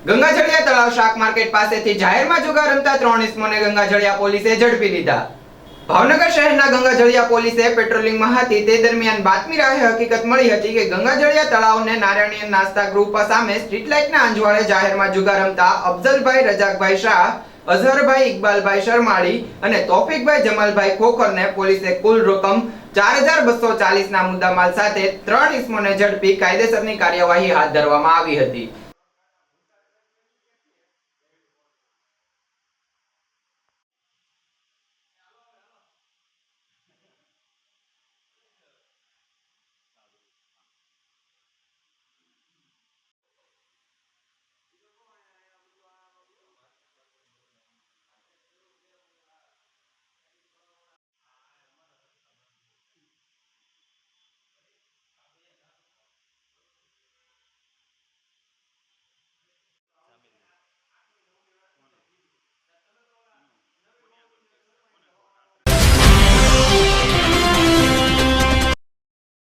ગંગાજળિયા તળાવ શાક માર્કેટ પાસેથી જાહેરમાં જુગાર રમતા 3 ઇસમોને ગંગાજળિયા પોલીસે ઝડપી લીધા। ભાવનગર શહેરના ગંગાજળિયા પોલીસે પેટ્રોલિંગમાં હતી તે દરમિયાન બાતમી રાહે હકીકત મળી હતી કે ગંગાજળિયા તળાવને નારાયણીયન નાસ્તા ગ્રુપ સામે સ્ટ્રીટ લાઇટના અંજવાળે જાહેરમાં જુગાર રમતા અફઝલભાઈ રજાકભાઈ શાહ, અઝહરભાઈ ઇકબાલભાઈ શર્માળી અને તોફિકભાઈ જમાલભાઈ ખોખરને પોલીસે કુલ રકમ 4240 ના મુદ્દામાલ સાથે 3 ઇસમોને ઝડપી કાયદેસરની કાર્યવાહી હાથ ધરવામાં આવી હતી।